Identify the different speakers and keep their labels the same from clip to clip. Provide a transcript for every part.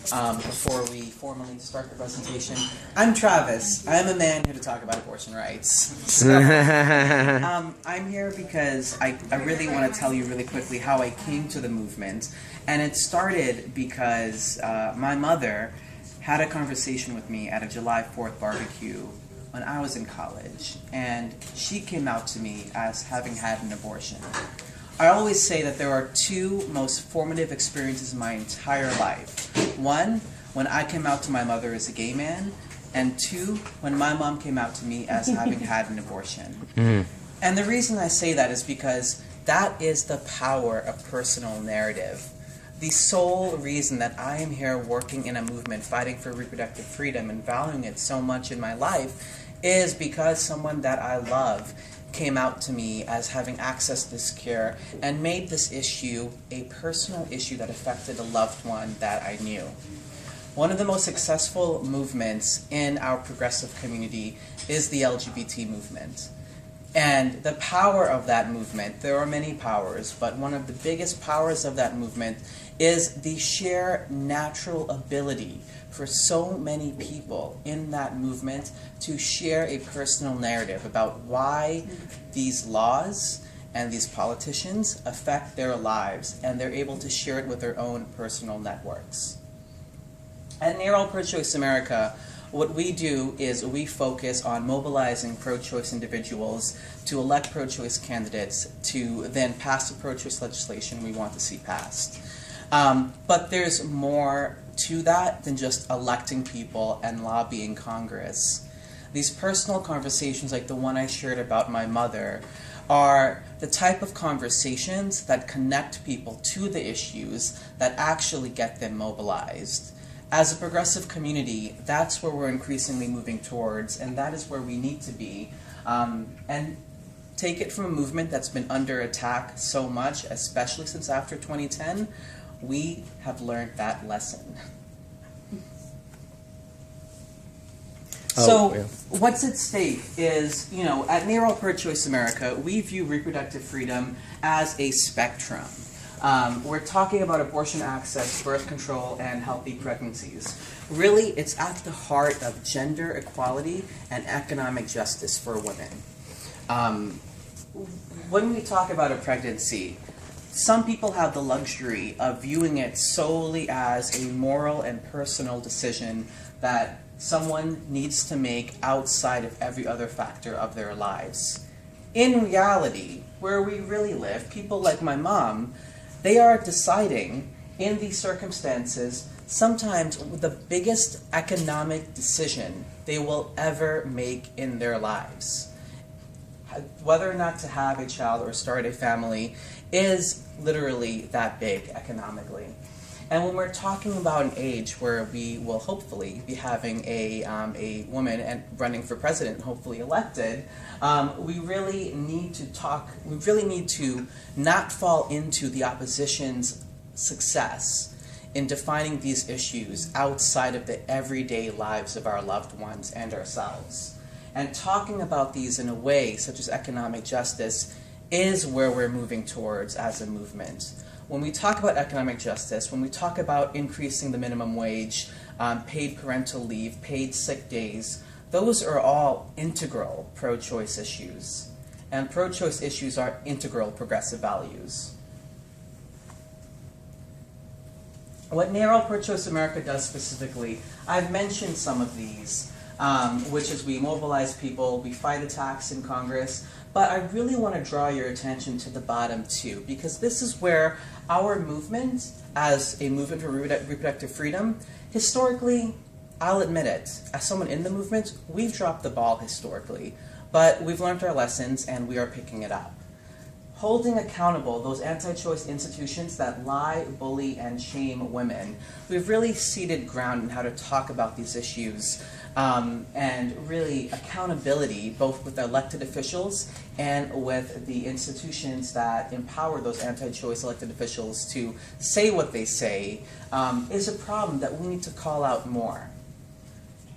Speaker 1: before we formally start the presentation. I'm Travis. I'm a man here to talk about abortion rights. So, I'm here because I really want to tell you really quickly how I came to the movement. And it started because my mother had a conversation with me at a July 4th barbecue when I was in college. And she came out to me as having had an abortion. I always say that there are two most formative experiences in my entire life. One, when I came out to my mother as a gay man, and two, when my mom came out to me as having had an abortion. And the reason I say that is because that is the power of personal narrative. The sole reason that I am here working in a movement fighting for reproductive freedom and valuing it so much in my life is because someone that I love came out to me as having access to this care and made this issue a personal issue that affected a loved one that I knew. One of the most successful movements in our progressive community is the LGBT movement. And the power of that movement, there are many powers, but one of the biggest powers of that movement is the sheer natural ability for so many people in that movement to share a personal narrative about why these laws and these politicians affect their lives, and they're able to share it with their own personal networks. At NARAL Pro-Choice America, what we do is we focus on mobilizing pro-choice individuals to elect pro-choice candidates to then pass the pro-choice legislation we want to see passed. But there's more to that than just electing people and lobbying Congress. These personal conversations, like the one I shared about my mother, are the type of conversations that connect people to the issues that actually get them mobilized. As a progressive community, that's where we're increasingly moving towards, and that is where we need to be. And take it from a movement that's been under attack so much, especially since after 2010, we have learned that lesson. So, what's at stake is, at NARAL Pro-Choice America, we view reproductive freedom as a spectrum. We're talking about abortion access, birth control, and healthy pregnancies. Really, it's at the heart of gender equality and economic justice for women. When we talk about a pregnancy, some people have the luxury of viewing it solely as a moral and personal decision that someone needs to make outside of every other factor of their lives. In reality, where we really live, people like my mom, they are deciding, in these circumstances, sometimes the biggest economic decision they will ever make in their lives. Whether or not to have a child or start a family is literally that big economically. And when we're talking about an age where we will hopefully be having a woman and running for president and hopefully elected, we really need to not fall into the opposition's success in defining these issues outside of the everyday lives of our loved ones and ourselves. And talking about these in a way, such as economic justice, is where we're moving towards as a movement. When we talk about economic justice, when we talk about increasing the minimum wage, paid parental leave, paid sick days, those are all integral pro-choice issues. And pro-choice issues are integral progressive values. What NARAL Pro-Choice America does specifically, I've mentioned some of these, which is we mobilize people, we fight attacks in Congress, but I really want to draw your attention to the bottom too, because this is where our movement, as a movement for reproductive freedom, historically, I'll admit it, as someone in the movement, we've dropped the ball historically, but we've learned our lessons and we are picking it up. Holding accountable those anti-choice institutions that lie, bully, and shame women, we've really ceded ground in how to talk about these issues, and really accountability both with elected officials and with the institutions that empower those anti-choice elected officials to say what they say is a problem that we need to call out more.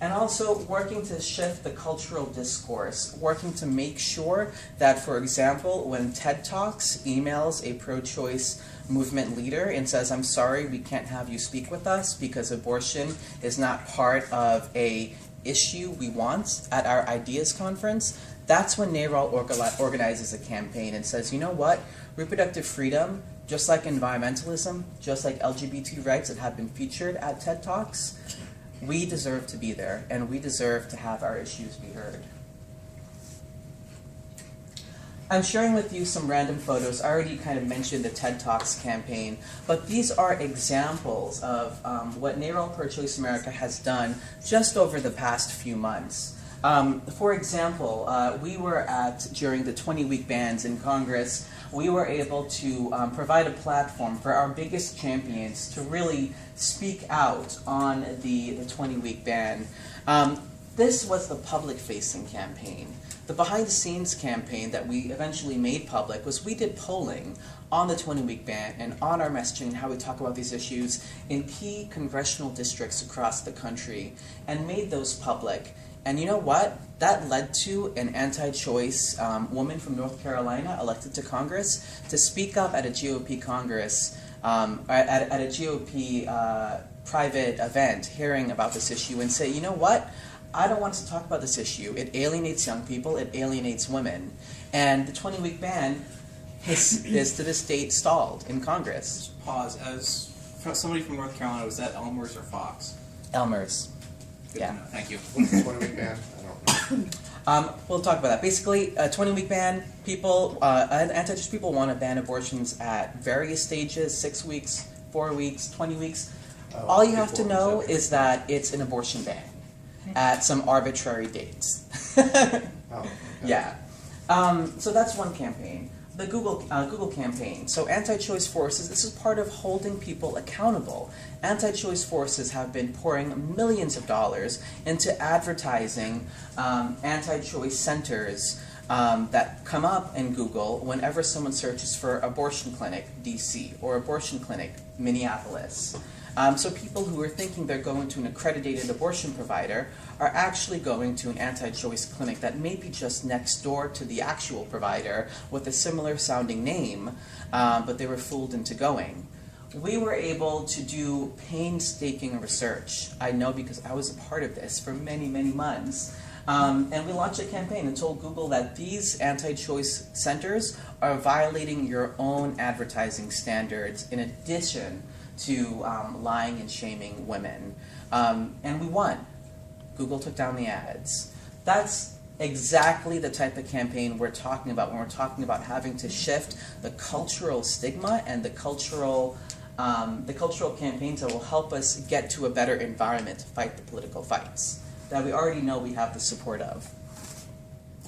Speaker 1: And also working to shift the cultural discourse, working to make sure that, for example, when TED Talks emails a pro-choice movement leader and says, I'm sorry, we can't have you speak with us because abortion is not part of a issue we want at our Ideas Conference, that's when NARAL organizes a campaign and says, you know what, reproductive freedom, just like environmentalism, just like LGBT rights that have been featured at TED Talks, we deserve to be there, and we deserve to have our issues be heard. I'm sharing with you some random photos. I already kind of mentioned the TED Talks campaign, but these are examples of what NARAL Pro-Choice America has done just over the past few months. For example, we were during the 20-week bans in Congress, we were able to provide a platform for our biggest champions to really speak out on the 20-week ban. This was the public-facing campaign. The behind-the-scenes campaign that we eventually made public was we did polling on the 20-week ban and on our messaging and how we talk about these issues in key congressional districts across the country and made those public. And you know what? That led to an anti-choice woman from North Carolina elected to Congress to speak up at a GOP Congress, at a GOP private event hearing about this issue and say, you know what? I don't want us to talk about this issue. It alienates young people. It alienates women. And the 20-week ban is to this date stalled in Congress.
Speaker 2: Just pause. As somebody from North Carolina, was that Elmer's or Fox?
Speaker 1: Elmer's.
Speaker 2: Good
Speaker 1: Yeah.
Speaker 2: to know. Thank you.
Speaker 3: What's the 20-week ban? I don't know.
Speaker 1: We'll talk about that. Basically, a 20-week ban, anti-choice people want to ban abortions at various stages, 6 weeks, 4 weeks, 20 weeks.
Speaker 3: Oh,
Speaker 1: All you have to
Speaker 3: before
Speaker 1: know
Speaker 3: it's
Speaker 1: is that it's an abortion ban at some arbitrary dates.
Speaker 3: Oh, okay.
Speaker 1: Yeah. So that's one campaign. The Google campaign. So anti-choice forces, this is part of holding people accountable. Anti-choice forces have been pouring millions of dollars into advertising anti-choice centers that come up in Google whenever someone searches for abortion clinic DC or abortion clinic Minneapolis. So people who are thinking they're going to an accredited abortion provider are actually going to an anti-choice clinic that may be just next door to the actual provider with a similar sounding name, but they were fooled into going. We were able to do painstaking research. I know because I was a part of this for many, many months. And we launched a campaign and told Google that these anti-choice centers are violating your own advertising standards in addition to lying and shaming women. And we won. Google took down the ads. That's exactly the type of campaign we're talking about when we're talking about having to shift the cultural stigma and the cultural campaigns that will help us get to a better environment to fight the political fights that we already know we have the support of.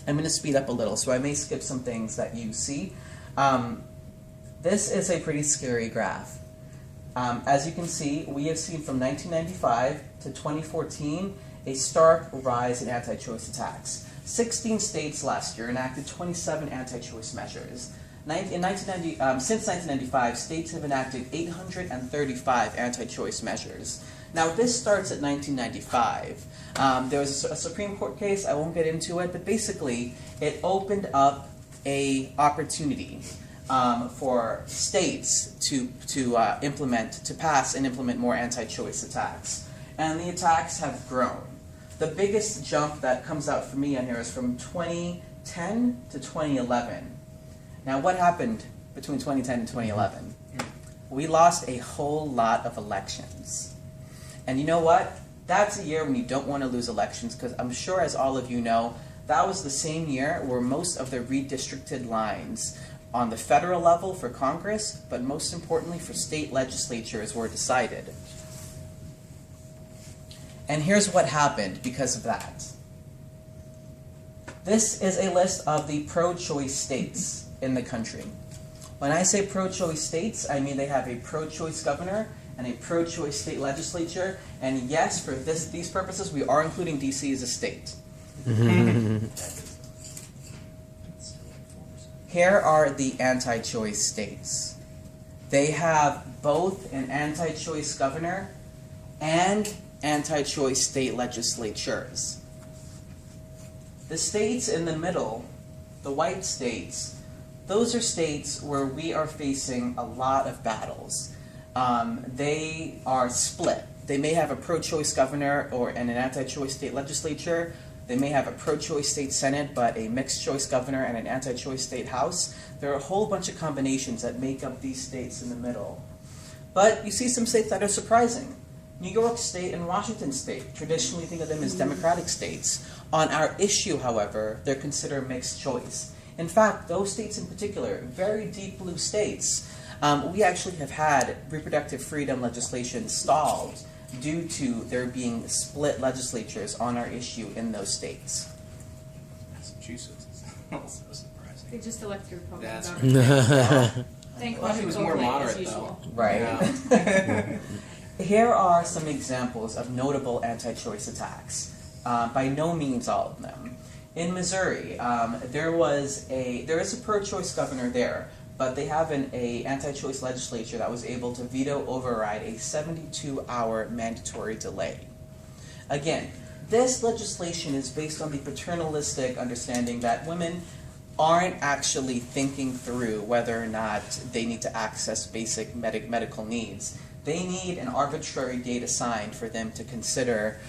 Speaker 1: I'm going to speed up a little, so I may skip some things that you see. This is a pretty scary graph. As you can see, we have seen from 1995 to 2014 a stark rise in anti-choice attacks. 16 states last year enacted 27 anti-choice measures. Since 1995, states have enacted 835 anti-choice measures. Now, this starts at 1995. There was a Supreme Court case, I won't get into it, but basically it opened up an opportunity for states to pass and implement more anti-choice attacks. And the attacks have grown. The biggest jump that comes out for me on here is from 2010 to 2011. Now, what happened between 2010 and 2011? We lost a whole lot of elections. And you know what? That's a year when you don't want to lose elections, because I'm sure, as all of you know, that was the same year where most of the redistricted lines on the federal level for Congress, but most importantly for state legislatures, were decided. And here's what happened because of that. This is a list of the pro-choice states in the country. When I say pro-choice states, I mean they have a pro-choice governor and a pro-choice state legislature. And yes, for these purposes, we are including DC as a state. Here are the anti-choice states. They have both an anti-choice governor and anti-choice state legislatures. The states in the middle, the white states, those are states where we are facing a lot of battles. They are split. They may have a pro-choice governor and an anti-choice state legislature. They may have a pro-choice state senate, but a mixed-choice governor and an anti-choice state house. There are a whole bunch of combinations that make up these states in the middle. But you see some states that are surprising. New York State and Washington State, traditionally think of them as democratic states. On our issue, however, they're considered mixed choice. In fact, those states in particular, very deep blue states, we actually have had reproductive freedom legislation stalled due to there being split legislatures on our issue in those states.
Speaker 2: Massachusetts is also surprising.
Speaker 4: They just elected Republican
Speaker 2: That's
Speaker 4: governor. Thank
Speaker 2: Well,
Speaker 4: God
Speaker 2: he was
Speaker 4: for
Speaker 2: more
Speaker 4: COVID,
Speaker 2: moderate,
Speaker 4: as usual.
Speaker 1: Right.
Speaker 2: Yeah.
Speaker 1: Here are some examples of notable anti-choice attacks. By no means all of them. In Missouri, there is a pro-choice governor there, but they have an anti-choice legislature that was able to veto override a 72-hour mandatory delay. Again, this legislation is based on the paternalistic understanding that women aren't actually thinking through whether or not they need to access basic medical needs. They need an arbitrary date assigned for them to consider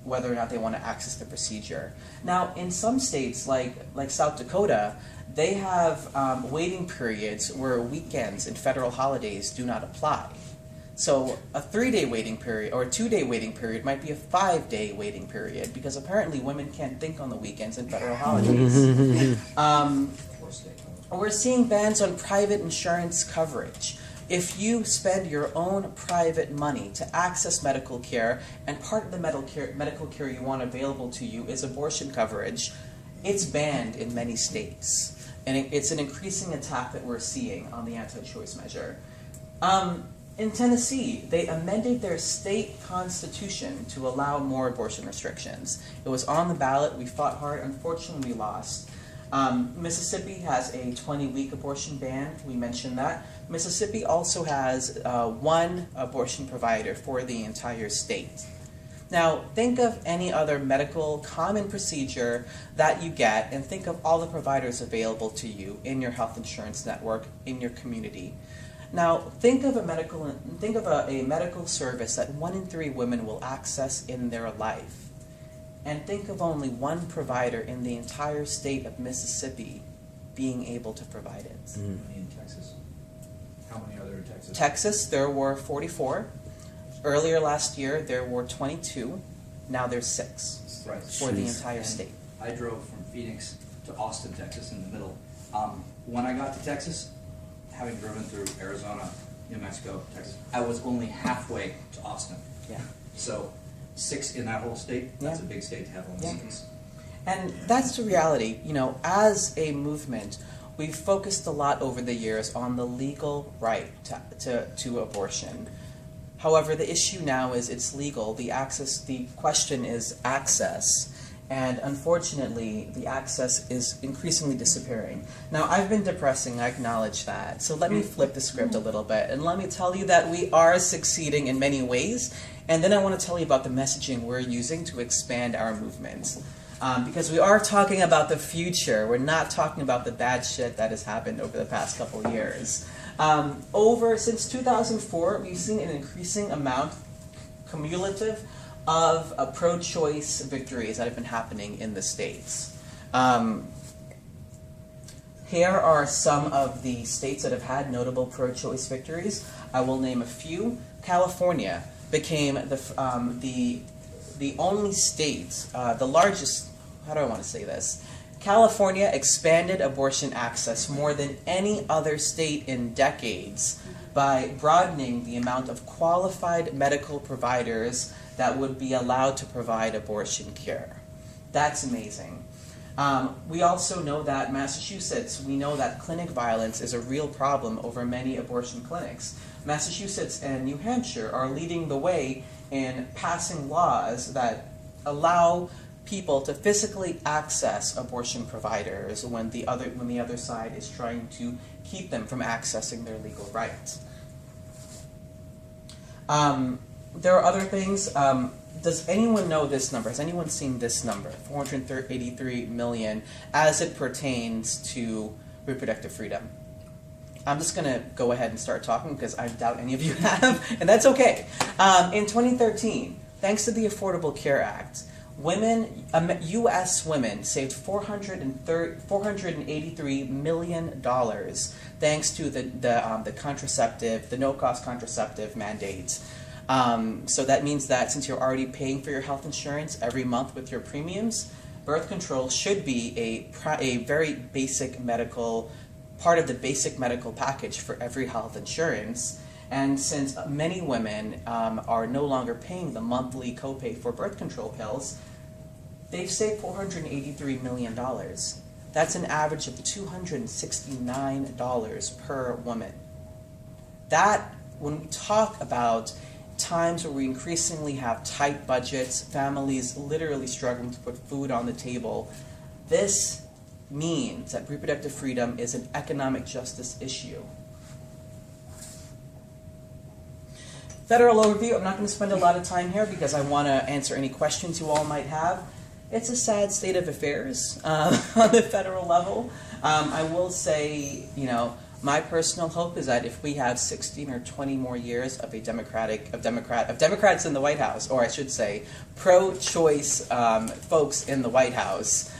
Speaker 1: whether or not they want to access the procedure. Now, in some states, like South Dakota, they have waiting periods where weekends and federal holidays do not apply. So a 3-day waiting period or a 2-day waiting period might be a 5-day waiting period because apparently women can't think on the weekends and federal holidays. We're seeing bans on private insurance coverage. If you spend your own private money to access medical care, and part of the medical care you want available to you is abortion coverage, it's banned in many states. And it's an increasing attack that we're seeing on the anti-choice measure. In Tennessee, they amended their state constitution to allow more abortion restrictions. It was on the ballot. We fought hard. Unfortunately, we lost. Mississippi has a 20-week abortion ban. We mentioned that. Mississippi also has one abortion provider for the entire state. Now, think of any other medical common procedure that you get and think of all the providers available to you in your health insurance network, in your community. Now, think of a medical service that 1 in 3 women will access in their life. And think of only one provider in the entire state of Mississippi being able to provide it.
Speaker 5: How many in Texas? How many are there in Texas?
Speaker 1: Texas, there were 44. Earlier last year, there were 22. Now there's 6
Speaker 5: Right.
Speaker 1: for the entire
Speaker 5: And
Speaker 1: state.
Speaker 5: I drove from Phoenix to Austin, Texas, in the middle. When I got to Texas, having driven through Arizona, New Mexico, Texas, I was only halfway to Austin.
Speaker 1: Yeah.
Speaker 5: So 6 in that whole state, that's a big state to have only
Speaker 1: Yeah.
Speaker 5: 6.
Speaker 1: And that's the reality. You know, as a movement, we've focused a lot over the years on the legal right to abortion. However, the issue now is it's legal. The question is access. And unfortunately, the access is increasingly disappearing. Now, I've been depressing, I acknowledge that. So let me flip the script a little bit, and let me tell you that we are succeeding in many ways. And then I want to tell you about the messaging we're using to expand our movement. Because we are talking about the future. We're not talking about the bad shit that has happened over the past couple years. Since 2004, we've seen an increasing amount, cumulative, of pro-choice victories that have been happening in the states. Here are some of the states that have had notable pro-choice victories. I will name a few. California became the only state, the largest, how do I want to say this? California expanded abortion access more than any other state in decades by broadening the amount of qualified medical providers that would be allowed to provide abortion care. That's amazing. We also know that Massachusetts, we know that clinic violence is a real problem over many abortion clinics. Massachusetts and New Hampshire are leading the way in passing laws that allow people to physically access abortion providers when the other side is trying to keep them from accessing their legal rights. There are other things. Does anyone know this number? Has anyone seen this number? 483 million as it pertains to reproductive freedom? I'm just going to go ahead and start talking because I doubt any of you have, and that's okay. In 2013, thanks to the Affordable Care Act, U.S. women saved $483 million thanks to the contraceptive, the no-cost contraceptive mandate. So that means that since you're already paying for your health insurance every month with your premiums, birth control should be a very basic medical part of the basic medical package for every health insurance. And since many women are no longer paying the monthly copay for birth control pills, they've saved $483 million. That's an average of $269 per woman. That, when we talk about times where we increasingly have tight budgets, families literally struggling to put food on the table, this means that reproductive freedom is an economic justice issue. Federal overview, I'm not going to spend a lot of time here because I want to answer any questions you all might have. It's a sad state of affairs on the federal level. I will say, my personal hope is that if we have 16 or 20 more years of Democrats in the White House, or I should say, pro-choice folks in the White House,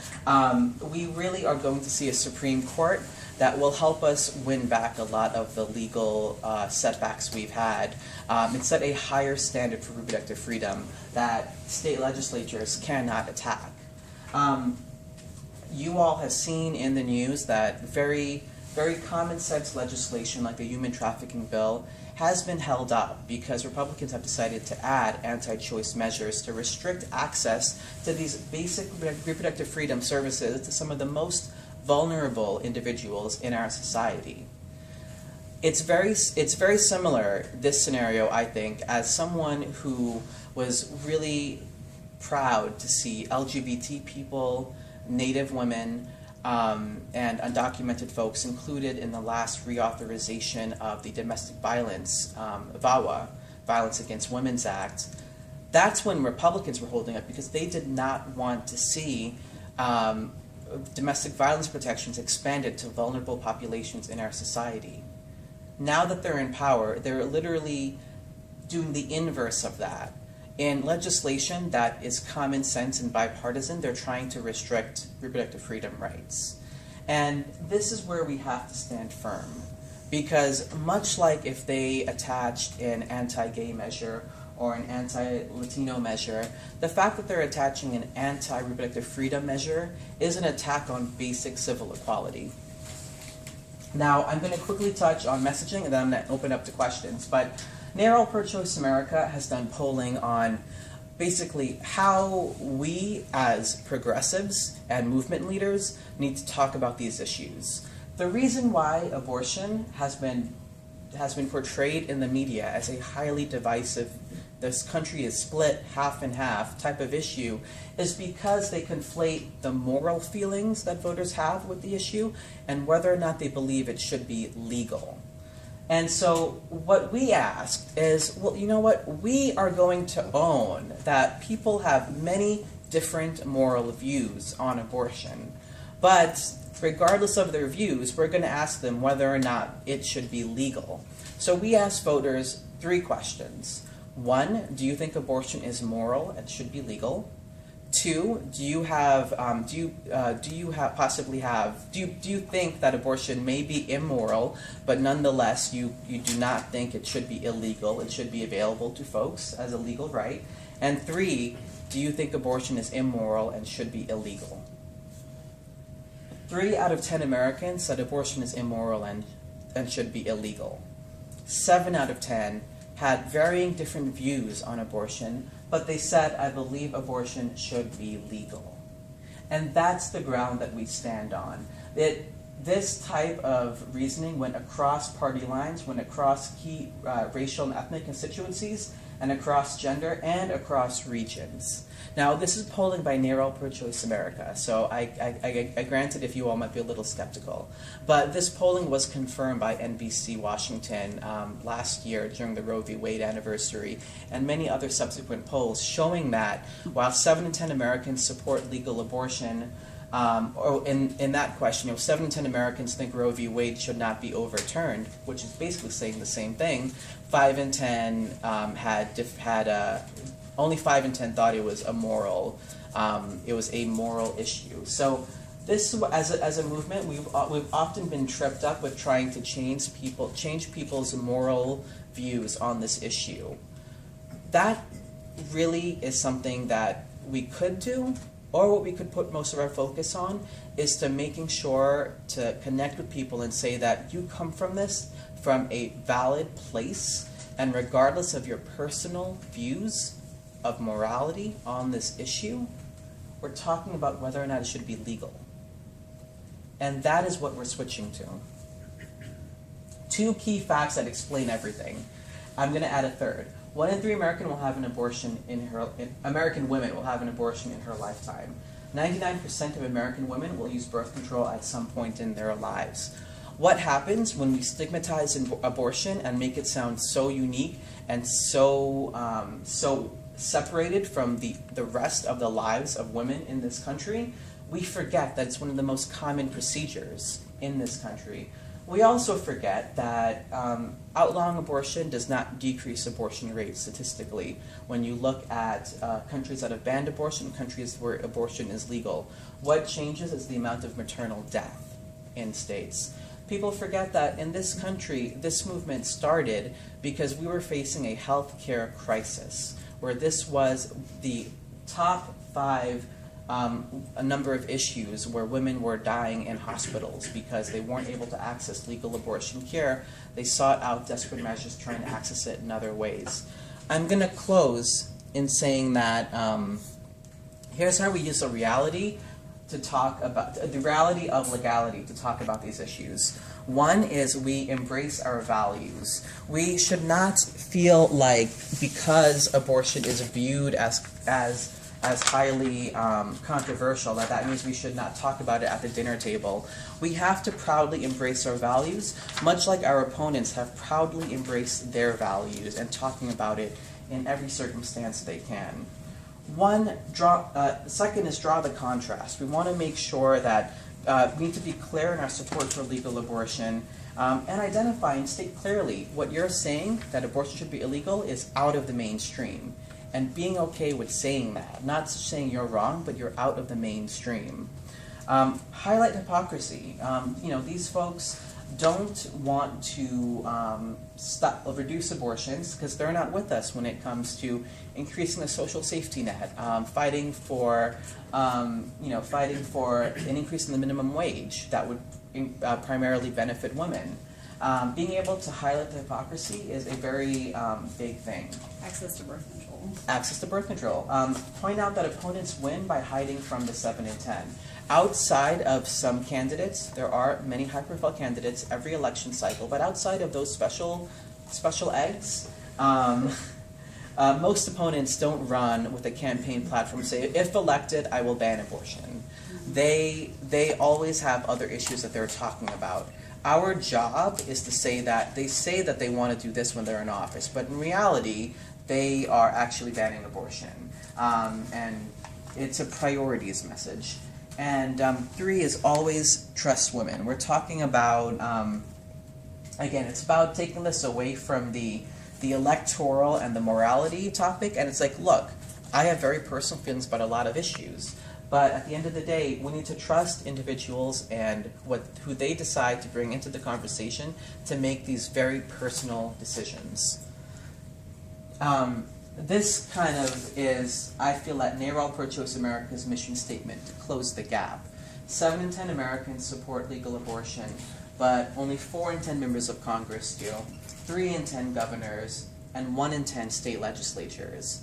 Speaker 1: we really are going to see a Supreme Court that will help us win back a lot of the legal setbacks we've had and set a higher standard for reproductive freedom that state legislatures cannot attack. You all have seen in the news that very common sense legislation like the human trafficking bill has been held up because Republicans have decided to add anti-choice measures to restrict access to these basic reproductive freedom services to some of the most vulnerable individuals in our society. It's very similar, this scenario, I think, as someone who was really proud to see LGBT people, Native women, and undocumented folks included in the last reauthorization of the Domestic Violence, VAWA, Violence Against Women's Act. That's when Republicans were holding up because they did not want to see domestic violence protections expanded to vulnerable populations in our society. Now that they're in power, they're literally doing the inverse of that. In legislation that is common sense and bipartisan, they're trying to restrict reproductive freedom rights. And this is where we have to stand firm. Because much like if they attached an anti-gay measure or an anti-Latino measure, the fact that they're attaching an anti-reproductive freedom measure is an attack on basic civil equality. Now, I'm going to quickly touch on messaging and then I'm going to open up to questions. But NARAL Pro-Choice America has done polling on basically how we as progressives and movement leaders need to talk about these issues. The reason why abortion has been portrayed in the media as a highly divisive, this country is split half and half type of issue is because they conflate the moral feelings that voters have with the issue and whether or not they believe it should be legal. And so what we asked is, well, you know what? We are going to own that people have many different moral views on abortion. But regardless of their views, we're going to ask them whether or not it should be legal. So we asked voters 3 questions. 1, do you think abortion is moral and should be legal? 2, do you think that abortion may be immoral, but nonetheless you do not think it should be illegal, it should be available to folks as a legal right? And 3, do you think abortion is immoral and should be illegal? 3 out of 10 Americans said abortion is immoral and should be illegal. 7 out of 10 had varying different views on abortion, but they said, I believe abortion should be legal. And that's the ground that we stand on. This type of reasoning went across party lines, went across key racial and ethnic constituencies, and across gender and across regions. Now, this is polling by NARAL Pro-Choice America, so I granted if you all might be a little skeptical. But this polling was confirmed by NBC Washington last year during the Roe v. Wade anniversary, and many other subsequent polls showing that while 7 in 10 Americans support legal abortion, or in that question, 7 in 10 Americans think Roe v. Wade should not be overturned, which is basically saying the same thing. 5 in 10 only 5 in 10 thought it was a moral issue. So this, as a movement, we've often been tripped up with trying to change people's moral views on this issue. That really is something that we could do, or what we could put most of our focus on is to making sure to connect with people and say that you come from this from a valid place, and regardless of your personal views of morality on this issue, we're talking about whether or not it should be legal. And that is what we're switching to. 2 key facts that explain everything. I'm going to add a third. 1 in 3 American will have an abortion American women will have an abortion in her lifetime. 99% of American women will use birth control at some point in their lives. What happens when we stigmatize abortion and make it sound so unique and so separated from the rest of the lives of women in this country? We forget that it's one of the most common procedures in this country. We also forget that outlawing abortion does not decrease abortion rates statistically. When you look at countries that have banned abortion, countries where abortion is legal, what changes is the amount of maternal death in states. People forget that in this country, this movement started because we were facing a healthcare crisis, where this was the top 5 a number of issues where women were dying in hospitals because they weren't able to access legal abortion care. They sought out desperate measures trying to access it in other ways. I'm going to close in saying that here's how we use the reality to talk about the reality of legality to talk about these issues. One is we embrace our values. We should not feel like because abortion is viewed as highly controversial, that means we should not talk about it at the dinner table. We have to proudly embrace our values, much like our opponents have proudly embraced their values and talking about it in every circumstance they can. Second is draw the contrast. We want to make sure that we need to be clear in our support for legal abortion and identify and state clearly what you're saying, that abortion should be illegal, is out of the mainstream. And being okay with saying that, not saying you're wrong, but you're out of the mainstream. Highlight hypocrisy. These folks don't want to reduce abortions because they're not with us when it comes to increasing the social safety net, fighting for an increase in the minimum wage that would primarily benefit women. Being able to highlight the hypocrisy is a very big thing.
Speaker 4: Access to birth control.
Speaker 1: Access to birth control. Point out that opponents win by hiding from the 7 in 10. Outside of some candidates, there are many high-profile candidates every election cycle, but outside of those special eggs, most opponents don't run with a campaign platform say, if elected, I will ban abortion. They always have other issues that they're talking about. Our job is to say that they want to do this when they're in office, but in reality, they are actually banning abortion. And it's a priorities message. And 3 is always trust women. We're talking about, again, it's about taking this away from the electoral and the morality topic, and it's like, look, I have very personal feelings about a lot of issues. But at the end of the day, we need to trust individuals and who they decide to bring into the conversation to make these very personal decisions. This kind of is, I feel, that NARAL Pro-Choice America's mission statement to close the gap. 7 in 10 Americans support legal abortion, but only 4 in 10 members of Congress do, 3 in 10 governors, and 1 in 10 state legislatures.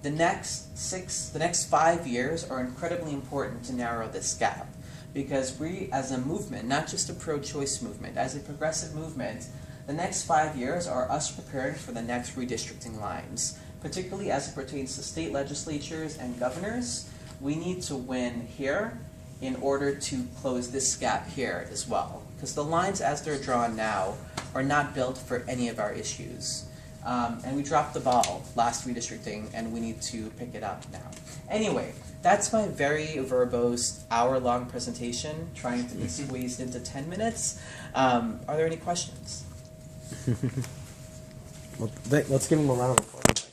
Speaker 1: The next 5 years are incredibly important to narrow this gap, because we, as a movement, not just a pro-choice movement, as a progressive movement, the next 5 years are us preparing for the next redistricting lines, particularly as it pertains to state legislatures and governors. We need to win here in order to close this gap here as well, because the lines as they're drawn now are not built for any of our issues. And we dropped the ball last redistricting, and we need to pick it up now. Anyway, that's my very verbose hour-long presentation, trying to be squeezed into 10 minutes. Are there any questions?
Speaker 6: Let's give him a round of applause.